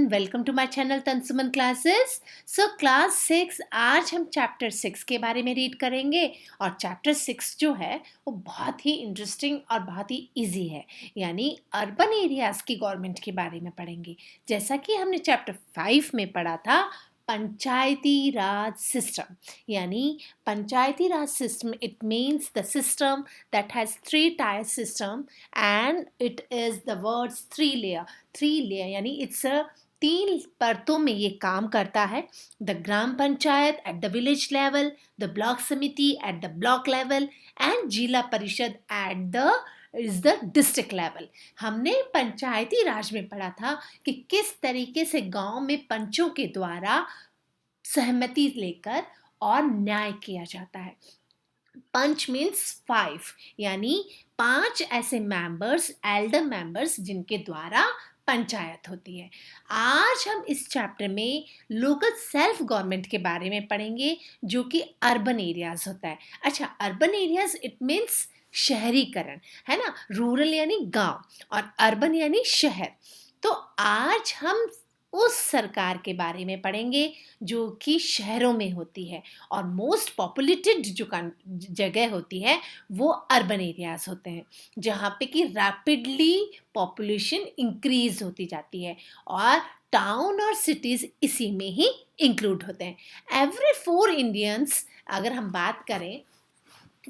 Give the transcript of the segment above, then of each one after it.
Everyone, welcome to my channel Tansuman classes. So class 6 आज हम chapter 6 के बारे में रीड करेंगे। और चैप्टर 6 जो है वो बहुत ही इंटरेस्टिंग और बहुत ही इजी है, यानी अर्बन एरियाज की गवर्नमेंट के बारे में पढ़ेंगे। जैसा कि हमने चैप्टर 5 में पढ़ा था, पंचायती राज सिस्टम, यानी Panchayati Raj system, it means the system that has three tier system and it is the words three layer यानी इट्स तीन परतों में ये काम करता है। The gram panchayat at the village level, the block samiti at the block level and zila parishad at the is the district level. हमने पंचायती राज में पढ़ा था कि किस तरीके से गांव में पंचों के द्वारा सहमति लेकर और न्याय किया जाता है। पंच मीन्स 5, यानी 5 ऐसे मेंबर्स, एल्डर मेंबर्स, जिनके द्वारा पंचायत होती है। आज हम इस चैप्टर में लोकल सेल्फ गवर्नमेंट के बारे में पढ़ेंगे, जो कि अर्बन एरियाज होता है। अच्छा, अर्बन एरियाज इट मीन्स शहरीकरण, है ना। रूरल यानी गांव और अर्बन यानी शहर। तो आज हम उस सरकार के बारे में पढ़ेंगे जो कि शहरों में होती है, और मोस्ट पॉपुलेटेड जो जगह होती है वो अर्बन एरियाज होते हैं, जहाँ पे कि रैपिडली पॉपुलेशन इंक्रीज होती जाती है, और टाउन और सिटीज इसी में ही इंक्लूड होते हैं। एवरी 4 इंडियंस, अगर हम बात करें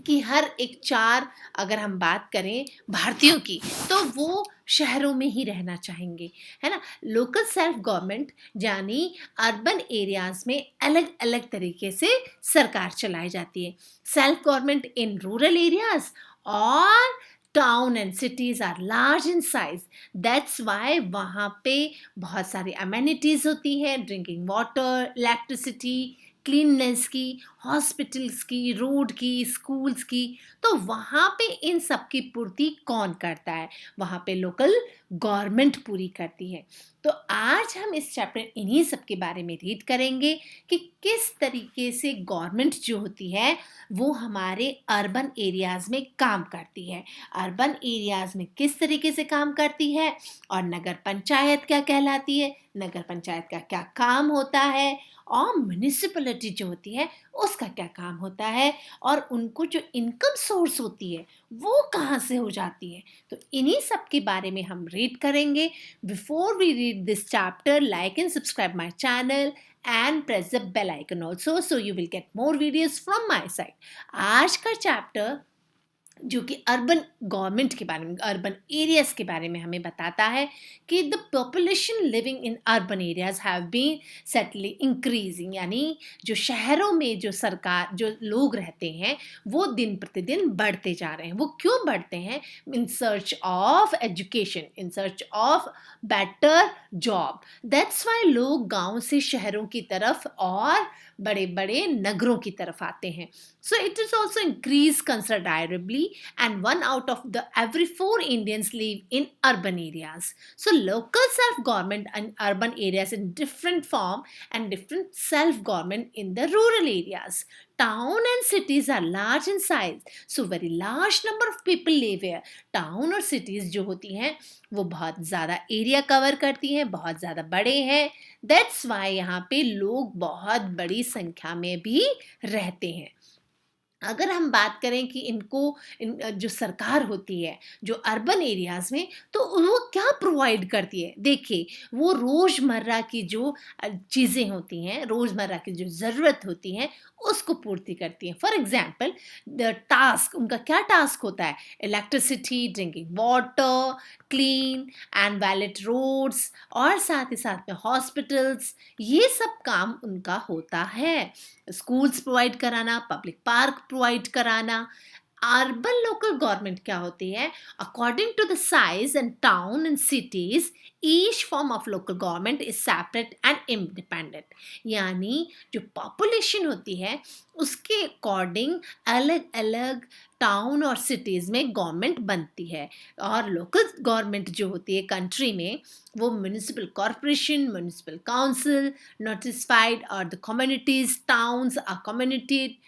कि हर एक 4 अगर हम बात करें भारतीयों की, तो वो शहरों में ही रहना चाहेंगे, है ना। लोकल सेल्फ गवर्नमेंट यानी अर्बन एरियाज में अलग अलग तरीके से सरकार चलाई जाती है। Self government in rural areas और town and cities are large in size. That's why वहाँ पे बहुत सारी अमेनिटीज होती है, ड्रिंकिंग वाटर, इलेक्ट्रिसिटी, क्लीननेस की, हॉस्पिटल्स की, रोड की, स्कूल्स की। तो वहाँ पे इन सब की पूर्ति कौन करता है? वहाँ पे लोकल गवर्नमेंट पूरी करती है। तो आज हम इस चैप्टर इन्हीं सब के बारे में रीड करेंगे कि किस तरीके से गवर्नमेंट जो होती है वो हमारे अर्बन एरियाज में काम करती है, अर्बन एरियाज में किस तरीके से काम करती है, और नगर पंचायत क्या कहलाती है, नगर पंचायत का क्या काम होता है, और म्युनिसिपैलिटी जो होती है उसका क्या काम होता है, और उनको जो इनकम सोर्स होती है वो कहाँ से हो जाती है। तो इन्हीं सब के बारे में हम रीड करेंगे। Before we read this chapter, like and subscribe my channel and press the bell icon also, so you will get more videos from my side. आज का चैप्टर जो कि अर्बन गवर्नमेंट के बारे में, अर्बन एरियाज के बारे में हमें बताता है कि the population living in urban areas have been steadily increasing, यानी जो शहरों में जो सरकार जो लोग रहते हैं वो दिन प्रतिदिन बढ़ते जा रहे हैं। वो क्यों बढ़ते हैं? In search of education, in search of better job. That's why लोग गांव से शहरों की तरफ और बड़े बड़े नगरों की तरफ आते हैं। So it is also increased considerably, and 1 out of the every 4 Indians live in urban areas. So local self-government and urban areas in different form, and different self-government in the rural areas. Town and cities are large in size, so very large number of people live here. Town और cities जो होती हैं वो बहुत ज़्यादा area cover करती हैं, बहुत ज़्यादा बड़े हैं। That's why यहाँ पे लोग बहुत बड़ी संख्या में भी रहते हैं। अगर हम बात करें कि जो सरकार होती है जो अर्बन एरियाज में, तो वो क्या प्रोवाइड करती है? देखिए, वो रोज़मर्रा की जो चीज़ें होती हैं, रोज़मर्रा की जो ज़रूरत होती हैं उसको पूर्ति करती हैं। फॉर एग्जांपल, द टास्क, उनका क्या टास्क होता है? Electricity, drinking water, clean and valid roads, और साथ ही साथ में हॉस्पिटल्स, ये सब काम उनका होता है। स्कूल्स प्रोवाइड कराना, पब्लिक पार्क प्रोवाइड कराना। अर्बन लोकल गवर्नमेंट क्या होती है? According to the size and town and cities, each form of local government is separate and independent, यानी जो पॉपुलेशन होती है उसके अकॉर्डिंग अलग अलग टाउन और सिटीज़ में गवर्नमेंट बनती है। और लोकल गवर्नमेंट जो होती है कंट्री में, वो municipal corporation, municipal council, notified और the communities, towns are community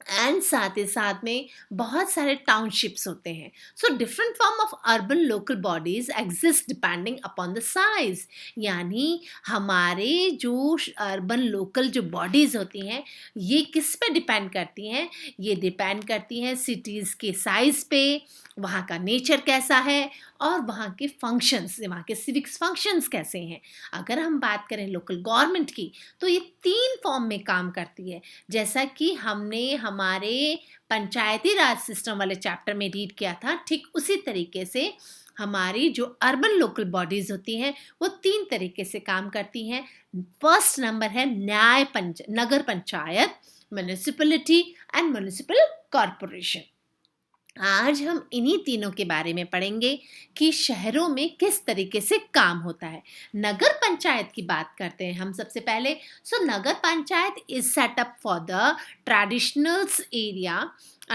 and साथ ही साथ में बहुत सारे टाउनशिप्स होते हैं। So different form of urban local bodies exist depending upon the size. यानी हमारे जो अर्बन लोकल जो बॉडीज होती हैं, ये किस पे डिपेंड करती हैं? ये डिपेंड करती हैं सिटीज़ के साइज पे, वहाँ का नेचर कैसा है, और वहाँ के फंक्शंस, वहाँ के सिविक्स फंक्शंस कैसे हैं। अगर हम बात करें लोकल गवर्नमेंट की, तो ये 3 फॉर्म में काम करती है। जैसा कि हमने हमारे पंचायती राज सिस्टम वाले चैप्टर में रीड किया था, ठीक उसी तरीके से हमारी जो अर्बन लोकल बॉडीज होती हैं, वो 3 तरीके से काम करती हैं। फर्स्ट नंबर है nagar panchayat, municipality and municipal corporation. आज हम इन्हीं तीनों के बारे में पढ़ेंगे कि शहरों में किस तरीके से काम होता है। नगर पंचायत की बात करते हैं हम सबसे पहले। Nagar panchayat is set up for the traditionals area,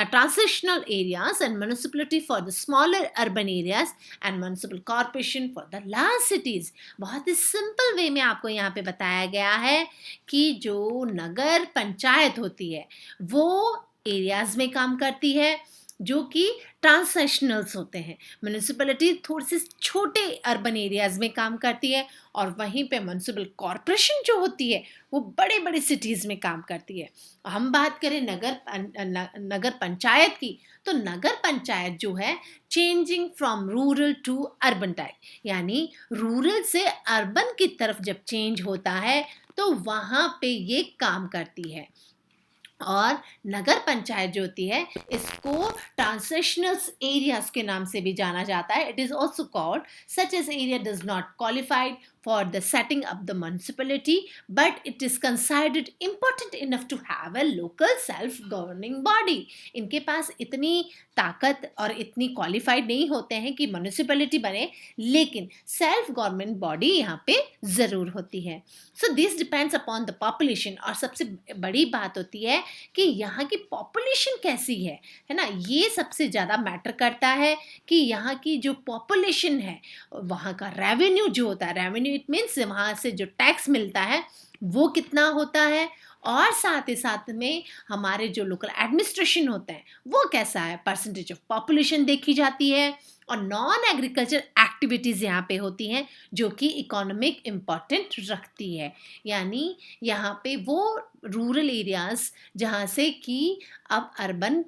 transitional areas, and municipality for the smaller urban areas, and municipal corporation for the large cities। बहुत ही सिंपल वे में आपको यहाँ पे बताया गया है कि जो नगर पंचायत होती है वो एरियाज में काम करती है जो कि ट्रांसनेशनल्स होते हैं। म्यूनिसिपैलिटी थोड़े से छोटे अर्बन एरियाज में काम करती है, और वहीं पे म्यूनिसिपल कॉरपोरेशन जो होती है वो बड़े बड़े सिटीज़ में काम करती है। हम बात करें नगर पंचायत की, तो नगर पंचायत जो है changing from rural to urban type, यानी रूरल से अर्बन की तरफ जब चेंज होता है तो वहाँ पे ये काम करती है। और नगर पंचायत जो होती है इसको ट्रांजिशनल एरियाज के नाम से भी जाना जाता है। It is also called such as area does not qualified for the setting up the municipality, but it is considered important enough to have a local self governing body। इनके पास इतनी ताकत और इतनी क्वालिफाइड नहीं होते हैं कि म्यूनिसिपैलिटी बने, लेकिन सेल्फ गवर्नमेंट बॉडी यहाँ पे ज़रूर होती है। So this depends upon the population. और सबसे बड़ी बात होती है कि यहाँ की पॉपुलेशन कैसी है ना, ये सबसे ज़्यादा मैटर करता है कि यहाँ की जो पॉपुलेशन है, वहाँ का रेवेन्यू जो होता है, रेवेन्यू इट मीन्स वहाँ से जो टैक्स मिलता है वो कितना होता है, और साथ ही साथ में हमारे जो लोकल एडमिनिस्ट्रेशन होते हैं वो कैसा है, परसेंटेज ऑफ पॉपुलेशन देखी जाती है, और नॉन एग्रीकल्चर एक्टिविटीज़ यहाँ पे होती हैं जो कि इकोनॉमिक इम्पॉर्टेंट रखती है। यानी यहाँ पे वो रूरल एरियाज़ जहाँ से कि अब अर्बन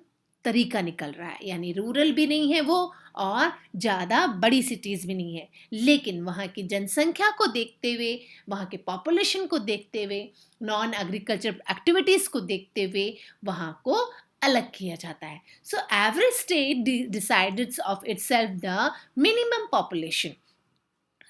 तरीका निकल रहा है, यानी रूरल भी नहीं है वो और ज़्यादा बड़ी सिटीज़ भी नहीं है, लेकिन वहाँ की जनसंख्या को देखते हुए, वहाँ के पॉपुलेशन को देखते हुए, नॉन एग्रीकल्चर एक्टिविटीज़ को देखते हुए वहाँ को अलग किया जाता है। So every state decides of itself the minimum population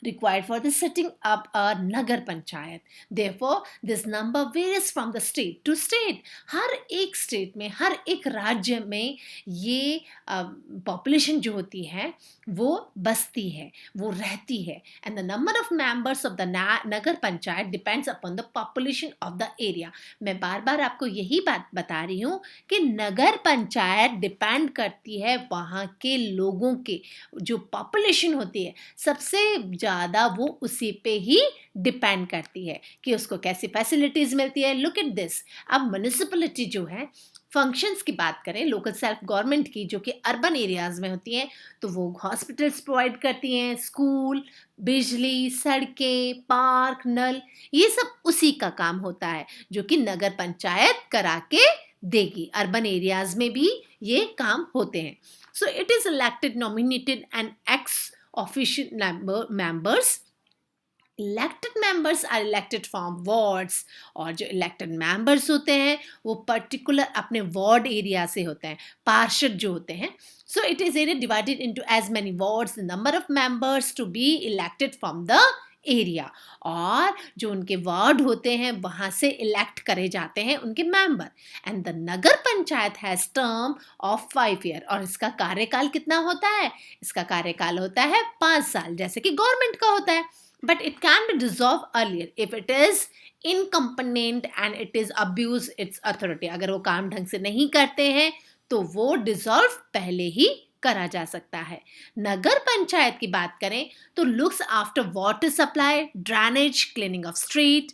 required for the setting up a nagar panchayat। Therefore this number varies from the state to state। हर एक स्टेट में, हर एक राज्य में ये पॉपुलेशन जो होती है वो बसती है, वो रहती है। And the number of members of the Nagar panchayat depends upon the population of the area. मैं बार बार आपको यही बात बता रही हूँ कि नगर पंचायत डिपेंड करती है वहाँ के लोगों के जो पॉपुलेशन होती है, सबसे ज़्यादा वो उसी पे ही डिपेंड करती है कि उसको कैसी फैसिलिटीज़ मिलती है। Look at this. अब म्यूनिसिपैलिटी जो है, फंक्शंस की बात करें लोकल सेल्फ गवर्नमेंट की जो कि अर्बन एरियाज़ में होती हैं, तो वो हॉस्पिटल्स प्रोवाइड करती हैं, स्कूल, बिजली, सड़कें, पार्क, नल, ये सब उसी का काम होता है जो कि नगर पंचायत करा के देगी। अर्बन एरियाज़ में भी ये काम होते हैं। So it is elected, nominated and ex official members। Elected members are elected from wards, और जो इलेक्टेड मेंबर्स होते हैं वो पर्टिकुलर अपने वार्ड एरिया से होते हैं, पार्षद जो होते हैं। So it is area divided into as many wards, the number of members to be elected from the area. और जो उनके वार्ड होते हैं वहाँ से इलेक्ट करे जाते हैं उनके member. And the Nagar panchayat has term of 5 year. और इसका कार्यकाल कितना होता है? इसका कार्यकाल होता है 5 साल, जैसे कि गवर्नमेंट का होता है। But it can be dissolve earlier if it is incompetent and it is abuse its authority. अगर वो काम ढंग से नहीं करते हैं तो वो डिसॉल्व पहले ही करा जा सकता है। नगर पंचायत की बात करें तो looks after water supply, drainage, cleaning of street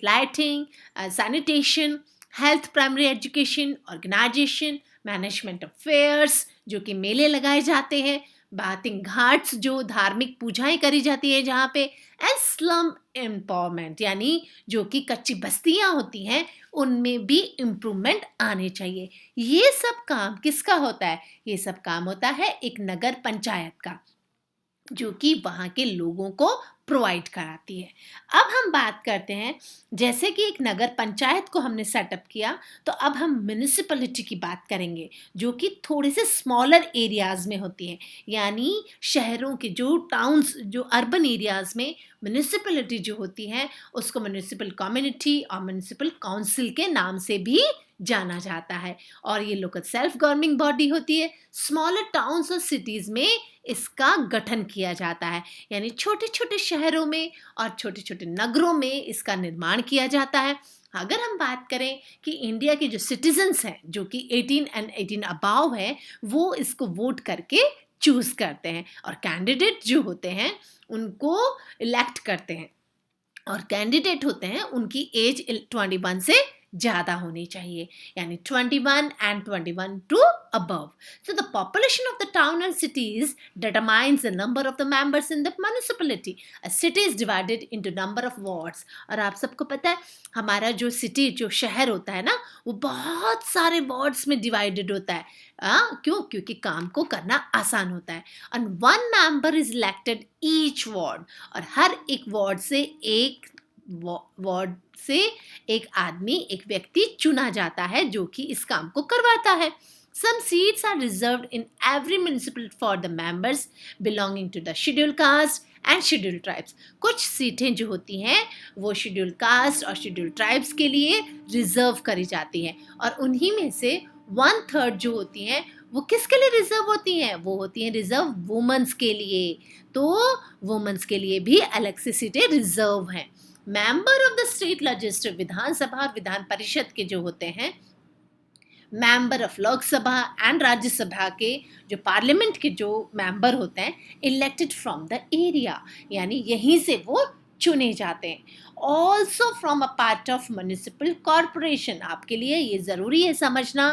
lighting, sanitation, health, primary education, organisation, management of fairs जो कि मेले लगाए जाते हैं, बाथिंग घाट्स जो धार्मिक पूजाएं करी जाती है जहाँ पे, एंड स्लम एम्पावरमेंट यानी जो कि कच्ची बस्तियां होती हैं उनमें भी इम्प्रूवमेंट आने चाहिए। ये सब काम किसका होता है? ये सब काम होता है एक नगर पंचायत का, जो कि वहाँ के लोगों को प्रोवाइड कराती है। अब हम बात करते हैं, जैसे कि एक नगर पंचायत को हमने सेटअप किया, तो अब हम म्युनिसिपैलिटी की बात करेंगे जो कि थोड़े से स्मॉलर एरियाज में होती है। यानी शहरों के जो टाउन्स, जो अर्बन एरियाज में म्युनिसिपैलिटी जो होती है उसको म्युनिसिपल कम्युनिटी और म्युनिसिपल काउंसिल के नाम से भी जाना जाता है। और ये लोकल सेल्फ गवर्निंग बॉडी होती है। स्मॉलर टाउन्स और सिटीज़ में इसका गठन किया जाता है, यानी छोटे छोटे शहरों में और छोटे छोटे नगरों में इसका निर्माण किया जाता है। अगर हम बात करें कि इंडिया के जो सिटीजन्स हैं जो कि 18 एंड 18 अबाव है, वो इसको वोट करके चूज करते हैं और कैंडिडेट जो होते हैं उनको इलेक्ट करते हैं। और कैंडिडेट होते हैं उनकी एज 21 से ज़्यादा होनी चाहिए, यानी 21 and 21 to above. So the population of the town and cities determines the number of the members in the municipality. A city is divided into number of wards. और आप सबको पता है हमारा जो सिटी, जो शहर होता है ना, वो बहुत सारे वार्ड्स में डिवाइडेड होता है। क्यों? क्योंकि काम को करना आसान होता है। And one member is elected each ward, और हर एक वार्ड से एक आदमी, एक व्यक्ति चुना जाता है जो कि इस काम को करवाता है। Some seats are reserved in every municipality for the members belonging to the scheduled caste and scheduled tribes. कुछ सीटें जो होती हैं वो scheduled caste और scheduled tribes के लिए रिजर्व करी जाती हैं, और उन्हीं में से 1/3 जो होती हैं वो किसके लिए रिजर्व होती हैं? वो होती हैं रिजर्व वुमेन्स के लिए। तो वुमेन्स के लिए भी अलग से सीटें रिजर्व हैं। Member of the state legislative, Vidhan Sabha और विधान परिषद के जो होते हैं, member of Lok Sabha and Rajya Sabha के जो पार्लियामेंट के जो मेंबर होते हैं, इलेक्टेड फ्रॉम द एरिया, यानी यहीं से वो चुने जाते हैं। Also from a part of municipal corporation. आपके लिए ये ज़रूरी है समझना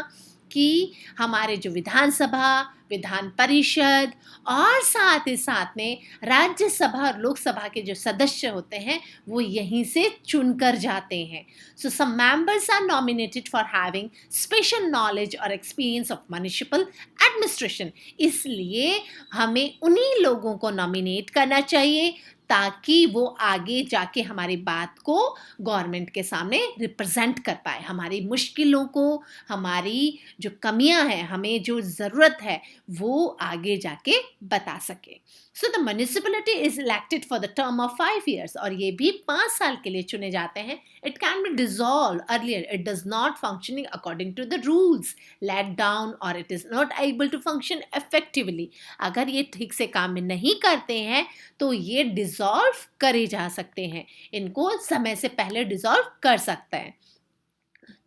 कि हमारे जो विधानसभा, विधान परिषद और साथ ही साथ में राज्यसभा और लोकसभा के जो सदस्य होते हैं वो यहीं से चुनकर जाते हैं। So some members are nominated for having special knowledge और एक्सपीरियंस ऑफ म्युनिसिपल एडमिनिस्ट्रेशन। इसलिए हमें उन्हीं लोगों को नॉमिनेट करना चाहिए ताकि वो आगे जाके हमारी बात को गवर्नमेंट के सामने रिप्रेजेंट कर पाए, हमारी मुश्किलों को, हमारी जो कमियां हैं, हमें जो ज़रूरत है वो आगे जाके बता सके। So the municipality is elected for the term of 5 years, और ये भी 5 साल के लिए चुने जाते हैं। It can be dissolve earlier, it does not functioning according to the rules, let down, और it is not able to function effectively. अगर ये ठीक से काम में नहीं करते हैं तो ये डिसॉल्व करे जा सकते हैं, इनको समय से पहले डिसॉल्व कर सकते हैं।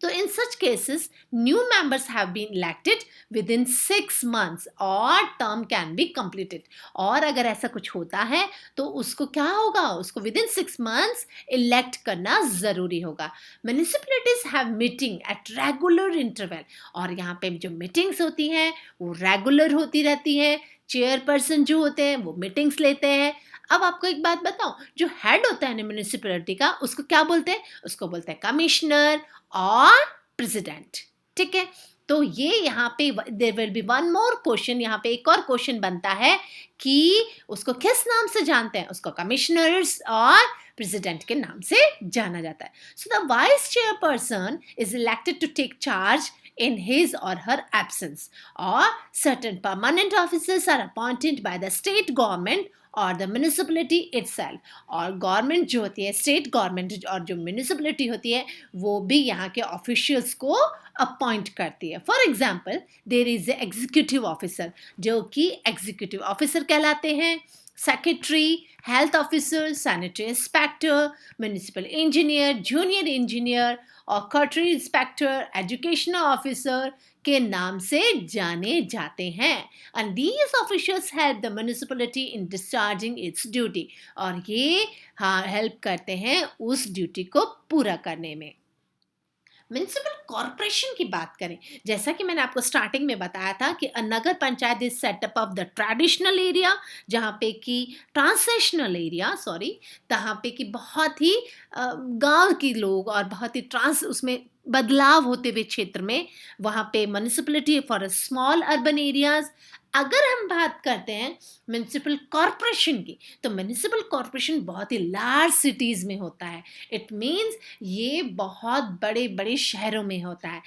तो in such cases, new members have been elected within 6 months और term can be completed. और अगर ऐसा कुछ होता है तो उसको क्या होगा? उसको within 6 months elect करना ज़रूरी होगा। Municipalities have meeting at regular interval, और यहाँ पे जो meetings होती हैं वो regular होती रहती हैं। चेयरपर्सन जो होते हैं वो मीटिंग्स लेते हैं। अब आपको एक बात बताऊं, जो हेड होता है ना म्युनिसिपैलिटी का, उसको क्या बोलते हैं? उसको बोलते हैं कमिश्नर और प्रेसिडेंट। ठीक है, तो ये यहाँ पे there will be one more question, यहाँ पे एक और क्वेश्चन बनता है कि उसको किस नाम से जानते हैं? उसको कमिश्नर्स और प्रेसिडेंट के नाम से जाना जाता है। So the vice chairperson is elected to take charge in his or her absence, or certain permanent officers are appointed by the state government और द म्यूनिसिपलिटी इटसेल्फ। और गवर्नमेंट जो होती है, स्टेट गवर्नमेंट और जो म्यूनिसिपलिटी होती है, वो भी यहाँ के ऑफिशियल्स को अपॉइंट करती है। For example, there is a executive officer जो कि एग्जीक्यूटिव ऑफिसर कहलाते हैं। Secretary, health officer, sanitary inspector, municipal engineer, junior engineer और कॉर्टरी इंस्पेक्टर, एजुकेशनल ऑफिसर के नाम से जाने जाते हैं। And these officers help the municipality in discharging it's duty, और ये हेल्प करते हैं उस ड्यूटी को पूरा करने में। म्युनिसिपल कॉर्पोरेशन की बात करें, जैसा कि मैंने आपको स्टार्टिंग में बताया था कि a nagar panchayat is set up of the traditional area, जहाँ पे कि ट्रांसलेशनल एरिया सॉरी, जहाँ पे कि बहुत ही गांव के लोग और बहुत ही ट्रांस उसमें बदलाव होते हुए क्षेत्र में, वहाँ पे municipality for small urban areas. अगर हम बात करते हैं म्युनिसिपल कॉर्पोरेशन की, तो म्युनिसिपल कॉर्पोरेशन बहुत ही लार्ज सिटीज़ में होता है। इट मीन्स ये बहुत बड़े-बड़े शहरों में होता है।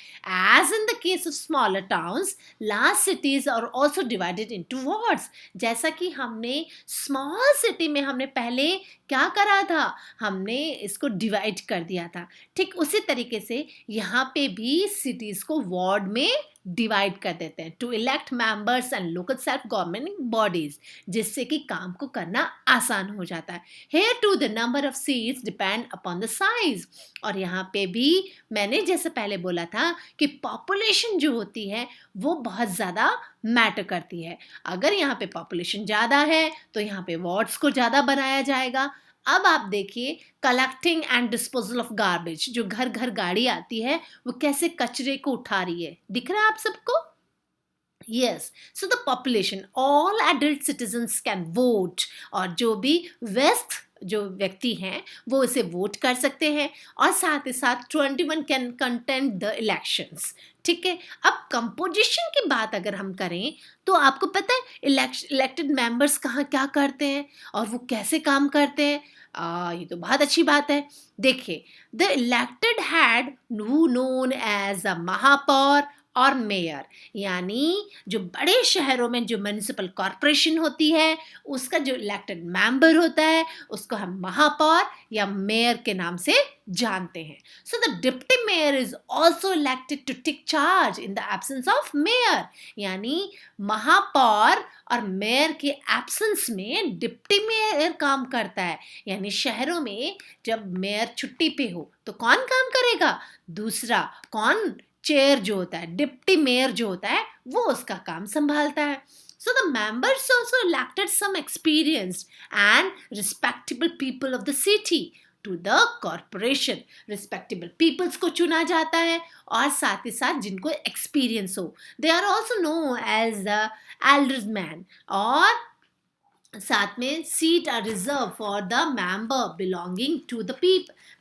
As in the case of smaller towns, large cities are also divided into wards. जैसा कि हमने स्मॉल सिटी में हमने पहले क्या करा था? हमने इसको डिवाइड कर दिया था। ठीक उसी तरीके से यहाँ पे भी सिटीज़ को वार्ड में डिवाइड कर देते हैं to elect members and local self government bodies, जिससे कि काम को करना आसान हो जाता है। Here too the number of seats depend upon the size. और यहाँ पे भी मैंने जैसे पहले बोला था कि पॉपुलेशन जो होती है वो बहुत ज़्यादा मैटर करती है। अगर यहाँ पे पॉपुलेशन ज़्यादा है तो यहाँ पे वार्ड्स को ज़्यादा बनाया जाएगा। अब आप देखिए collecting and disposal of garbage, जो घर घर गाड़ी आती है वो कैसे कचरे को उठा रही है, दिख रहा है आप सबको? Yes, so the population all adult citizens can vote, और जो भी व्यस्त जो व्यक्ति हैं वो इसे वोट कर सकते हैं, और साथ ही साथ 21 कैन कंटेंट द इलेक्शंस। ठीक है, अब कंपोजिशन की बात अगर हम करें तो आपको पता है इलेक्टेड मेंबर्स कहाँ क्या करते हैं और वो कैसे काम करते हैं। ये तो बहुत अच्छी बात है। देखिए, the elected head who known as a महापौर और मेयर, यानी जो बड़े शहरों में जो म्युनिसिपल कॉर्पोरेशन होती है उसका जो इलेक्टेड मेंबर होता है उसको हम महापौर या मेयर के नाम से जानते हैं। So the deputy mayor is also elected to take charge in the absence of mayor, यानी महापौर और मेयर के एब्सेंस में डिप्टी मेयर काम करता है। यानी शहरों में जब मेयर छुट्टी पे हो तो कौन काम करेगा? दूसरा कौन? चेयर जो होता है, डिप्टी मेयर जो होता है वो उसका काम संभालता है। So the members also elected some experienced and respectable people of the city to the corporation. Respectable peoples को चुना जाता है और साथ ही साथ जिनको एक्सपीरियंस हो। They are also known as the elders man, और साथ में seat are reserve for the member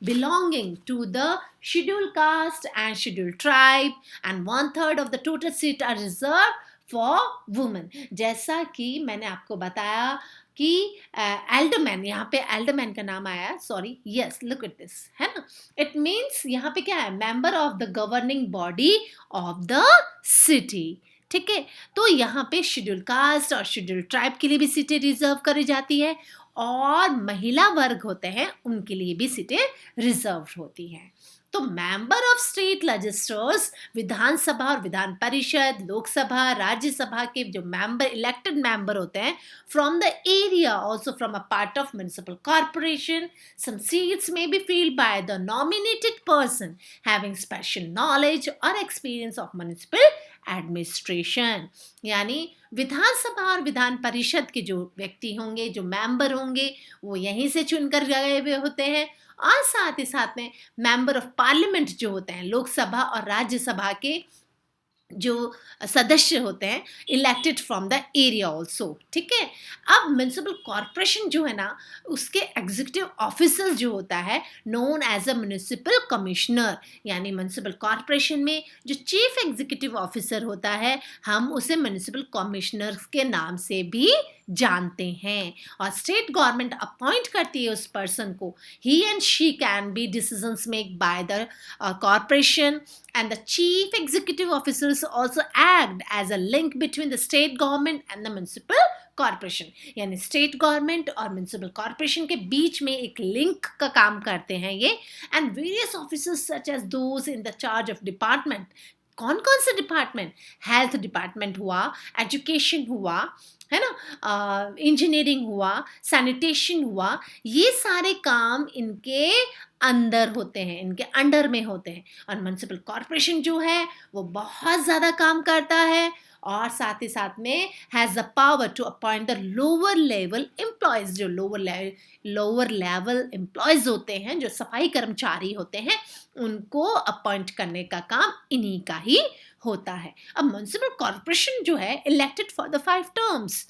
belonging to the scheduled caste and scheduled tribe, and 1/3 of the total seat are reserved for women। जैसा कि मैंने आपको बताया कि alderman, यहाँ पे एल्डरमैन का नाम आया, sorry, yes, look at this, है ना। इट मीन्स यहाँ पे क्या है? Member of the governing body of the city. ठीक है, तो यहाँ पे शेड्यूल कास्ट और शेड्यूल ट्राइब के लिए भी सीटें रिजर्व करी जाती है, और महिला वर्ग होते हैं उनके लिए भी सीटें रिजर्व होती हैं। तो मेंबर ऑफ स्टेट लेजिस्लेटर्स, विधानसभा और विधान परिषद, लोकसभा, राज्यसभा के जो मेंबर, इलेक्टेड मेंबर होते हैं from the area, also from a part of municipal corporation, some seats may be filled by the nominated person having special knowledge और experience of municipal administration। यानी विधानसभा और विधान परिषद के जो व्यक्ति होंगे, जो मेंबर होंगे, वो यहीं से चुनकर गए हुए होते हैं, और साथ ही साथ में मेंबर ऑफ पार्लियामेंट जो होते हैं, लोकसभा और राज्यसभा के जो सदस्य होते हैं, elected from the area also. ठीक है, अब म्युनिसिपल कॉर्पोरेशन जो है ना, उसके एग्जीक्यूटिव ऑफिसर्स जो होता है known as a municipal commissioner, यानी म्युनिसिपल कॉर्पोरेशन में जो चीफ एग्जीक्यूटिव ऑफिसर होता है हम उसे म्युनिसिपल कमिश्नर के नाम से भी जानते हैं, और स्टेट गवर्नमेंट अपॉइंट करती है उस पर्सन को। He and she can be decisions make by the corporation, and the chief executive officers also act as a link between the state government and the municipal corporation। यानी state government और municipal corporation के बीच में एक link का काम करते हैं ये। And various officers such as those in the charge of department. कौन कौन से डिपार्टमेंट? हेल्थ डिपार्टमेंट हुआ, एजुकेशन हुआ, है ना, इंजीनियरिंग हुआ, सैनिटेशन हुआ, ये सारे काम इनके अंदर होते हैं, इनके अंडर में होते हैं। और म्युनिसिपल कॉर्पोरेशन जो है वो बहुत ज़्यादा काम करता है, और साथ ही साथ में has the power to appoint the lower level employees, जो लोअर लेवल एम्प्लॉयज़ होते हैं, जो सफाई कर्मचारी होते हैं, उनको अपॉइंट करने का काम इन्हीं का ही होता है। अब म्युनिसिपल कॉर्पोरेशन जो है elected for the 5 terms,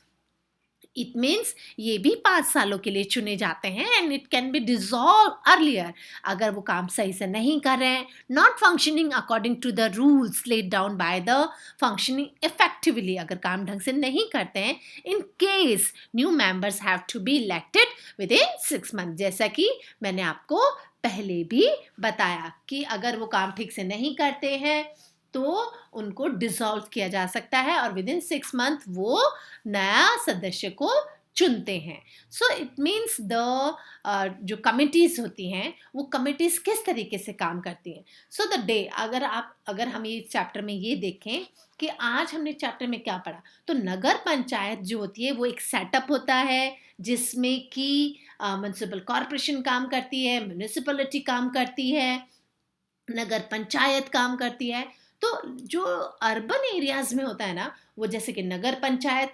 it means ये भी 5 सालों के लिए चुने जाते हैं and it can be dissolve earlier अगर वो काम सही से नहीं कर रहे हैं, not functioning according to the rules laid down by the functioning effectively, अगर काम ढंग से नहीं करते हैं, in case new members have to be elected within 6 month. जैसा कि मैंने आपको पहले भी बताया कि अगर वो काम ठीक से नहीं करते हैं तो उनको डिसॉल्व किया जा सकता है और विद इन 6 मंथ वो नया सदस्य को चुनते हैं। सो इट मीन्स द जो कमिटीज़ होती हैं वो कमिटीज़ किस तरीके से काम करती हैं। सो द डे, अगर हम ये चैप्टर में ये देखें कि आज हमने चैप्टर में क्या पढ़ा, तो नगर पंचायत जो होती है वो एक सेटअप होता है जिसमें कि म्युनिसिपल कॉर्पोरेशन काम करती है, म्युनिसिपैलिटी काम करती है, नगर पंचायत काम करती है। तो जो अर्बन एरियाज में होता है ना, वो जैसे कि नगर पंचायत,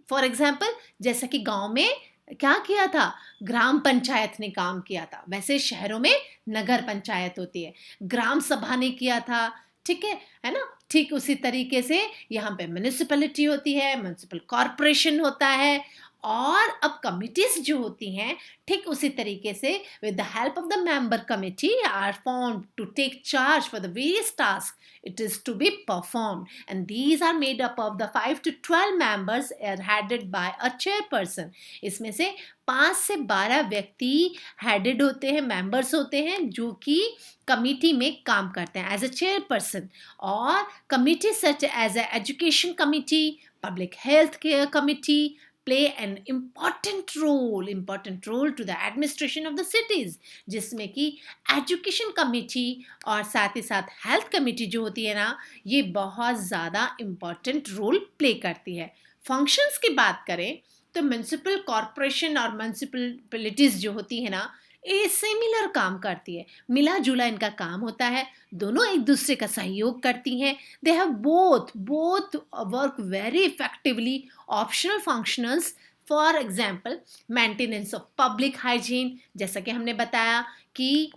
फॉर एग्जांपल जैसा कि गांव में क्या किया था, ग्राम पंचायत ने काम किया था, वैसे शहरों में नगर पंचायत होती है, ग्राम सभा ने किया था, ठीक है ना। ठीक उसी तरीके से यहाँ पे म्युनिसिपैलिटी होती है, म्युनिसिपल कॉर्पोरेशन होता है, और अब कमिटीज जो होती हैं ठीक उसी तरीके से with the help of the member committee are formed to take charge for the various task it is to be performed, and these are made up of the 5 to 12 members are headed by a chairperson। इसमें से 5 से 12 व्यक्ति headed होते हैं, members होते हैं जो कि कमिटी में काम करते हैं एज अ चेयरपर्सन। और committee such as a education committee, public health care committee play an important role to the administration of the cities, जिसमें कि एजुकेशन कमेटी और साथ ही साथ हेल्थ कमेटी जो होती है ना, ये बहुत ज़्यादा इम्पॉर्टेंट रोल प्ले करती है। फंक्शंस की बात करें तो म्युनिसिपल कॉर्पोरेशन और म्युनिसिपैलिटीज़ जो होती है ना, ये सिमिलर काम करती है, मिला जुला इनका काम होता है, दोनों एक दूसरे का सहयोग करती हैं। They have both work very effectively optional functionals, for example maintenance of public hygiene, जैसा कि हमने बताया कि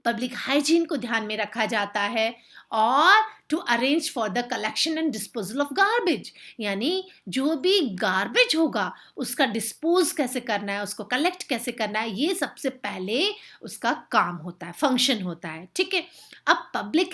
पब्लिक हाइजीन को ध्यान में रखा जाता है, और to arrange for the collection and disposal of garbage, यानी जो भी गार्बेज होगा उसका डिस्पोज कैसे करना है, उसको कलेक्ट कैसे करना है, ये सबसे पहले उसका काम होता है, फंक्शन होता है, ठीक है। अब पब्लिक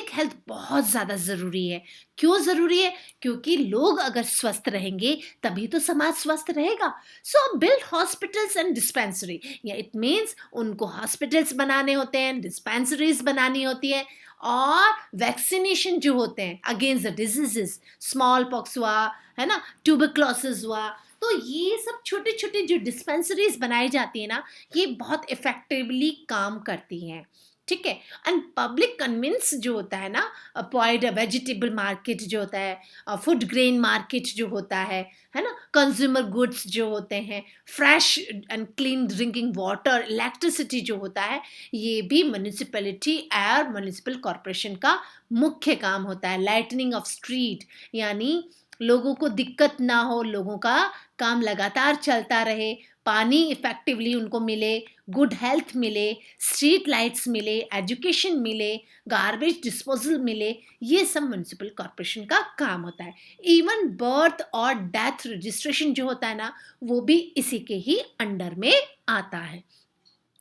हेल्थ बहुत ज़्यादा ज़रूरी है। क्यों ज़रूरी है? क्योंकि लोग अगर स्वस्थ रहेंगे तभी तो समाज स्वस्थ रहेगा। सो बिल्ड हॉस्पिटल्स एंड डिस्पेंसरी, या इट मीन्स उनको हॉस्पिटल्स बनाने होते हैं, डिस्पेंसरीज बनानी होती है, और वैक्सीनेशन जो होते हैं against the diseases, small pox हुआ है ना, ट्यूबरक्लोसिस हुआ, तो ये सब छोटे छोटे जो डिस्पेंसरीज बनाई जाती है ना, ये बहुत इफेक्टिवली काम करती हैं, ठीक है। एंड पब्लिक कन्विंस जो होता है ना, प्रोवाइड वेजिटेबल मार्केट जो होता है, फूड ग्रेन मार्केट जो होता है ना, कंज्यूमर गुड्स जो होते हैं, fresh and clean drinking water, electricity जो होता है, ये भी म्युनिसिपैलिटी और म्युनिसिपल कॉर्पोरेशन का मुख्य काम होता है। लाइटनिंग ऑफ स्ट्रीट, यानी लोगों को दिक्कत ना हो, लोगों का काम लगातार चलता रहे, पानी इफेक्टिवली उनको मिले, गुड हेल्थ मिले, स्ट्रीट लाइट्स मिले, एजुकेशन मिले, गार्बेज डिस्पोजल मिले, ये सब म्युनिसिपल कॉर्पोरेशन का काम होता है। इवन बर्थ और डेथ रजिस्ट्रेशन जो होता है ना, वो भी इसी के ही अंडर में आता है।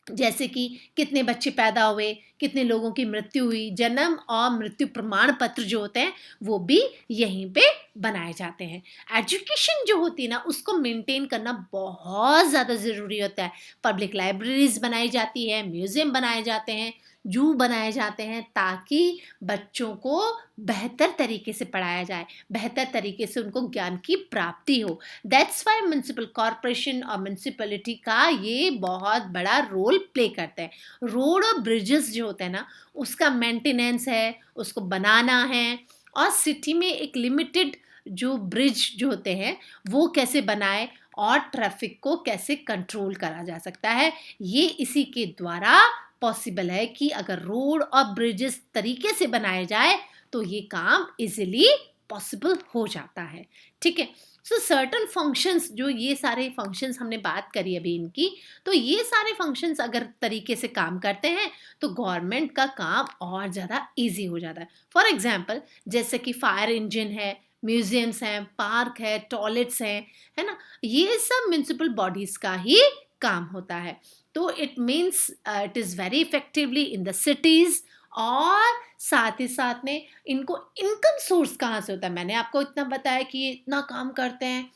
जैसे कि कितने बच्चे पैदा हुए, कितने लोगों की मृत्यु हुई, जन्म और मृत्यु प्रमाण पत्र जो होते हैं वो भी यहीं पे बनाए जाते हैं। एजुकेशन जो होती है ना, उसको मेंटेन करना बहुत ज़्यादा ज़रूरी होता है। पब्लिक लाइब्रेरीज बनाई जाती है, म्यूज़ियम बनाए जाते हैं, जू बनाए जाते हैं, ताकि बच्चों को बेहतर तरीके से पढ़ाया जाए, बेहतर तरीके से उनको ज्ञान की प्राप्ति हो। दैट्स वाई म्युनिसिपल कॉर्पोरेशन और म्युनिसिपैलिटी का ये बहुत बड़ा रोल प्ले करते हैं। रोड और ब्रिजेस जो होते हैं ना, उसका मेंटेनेंस है, उसको बनाना है, और सिटी में एक लिमिटेड जो ब्रिज जो होते हैं वो कैसे बनाए और ट्रैफिक को कैसे कंट्रोल करा जा सकता है, ये इसी के द्वारा पॉसिबल है कि अगर रोड और ब्रिजेस तरीके से बनाए जाए तो ये काम इजीली पॉसिबल हो जाता है, ठीक है। सो सर्टन फंक्शंस, जो ये सारे फंक्शंस हमने बात करी अभी इनकी, तो ये सारे फंक्शंस अगर तरीके से काम करते हैं तो गवर्नमेंट का काम और ज़्यादा ईजी हो जाता है। फॉर एग्जाम्पल, जैसे कि फायर इंजन है, म्यूजियम्स हैं, पार्क है, टॉयलेट्स हैं, है ना, ये सब म्यूनिसिपल बॉडीज का ही काम होता है। तो it means it is very effectively in the cities. और साथ ही साथ में इनको इनकम सोर्स कहाँ से होता है, मैंने आपको इतना बताया कि ये इतना काम करते हैं,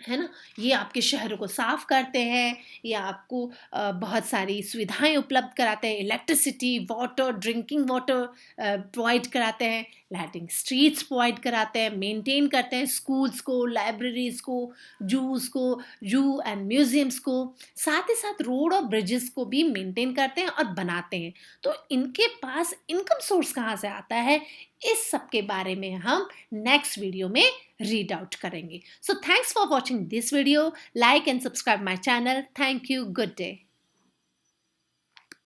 है ना। ये आपके शहरों को साफ करते हैं, ये आपको बहुत सारी सुविधाएं उपलब्ध कराते हैं, electricity, water, drinking water provide कराते हैं, लाइटिंग स्ट्रीट्स प्रोवाइड कराते हैं, मेंटेन करते हैं स्कूल्स को, लाइब्रेरीज को, जूस को, जू एंड म्यूजियम्स को, साथ ही साथ रोड और ब्रिजेस को भी मेंटेन करते हैं और बनाते हैं। तो इनके पास इनकम सोर्स कहाँ से आता है, इस सब के बारे में हम नेक्स्ट वीडियो में रीड आउट करेंगे। So thanks for watching this video. Like and subscribe my channel. Thank you. Good day.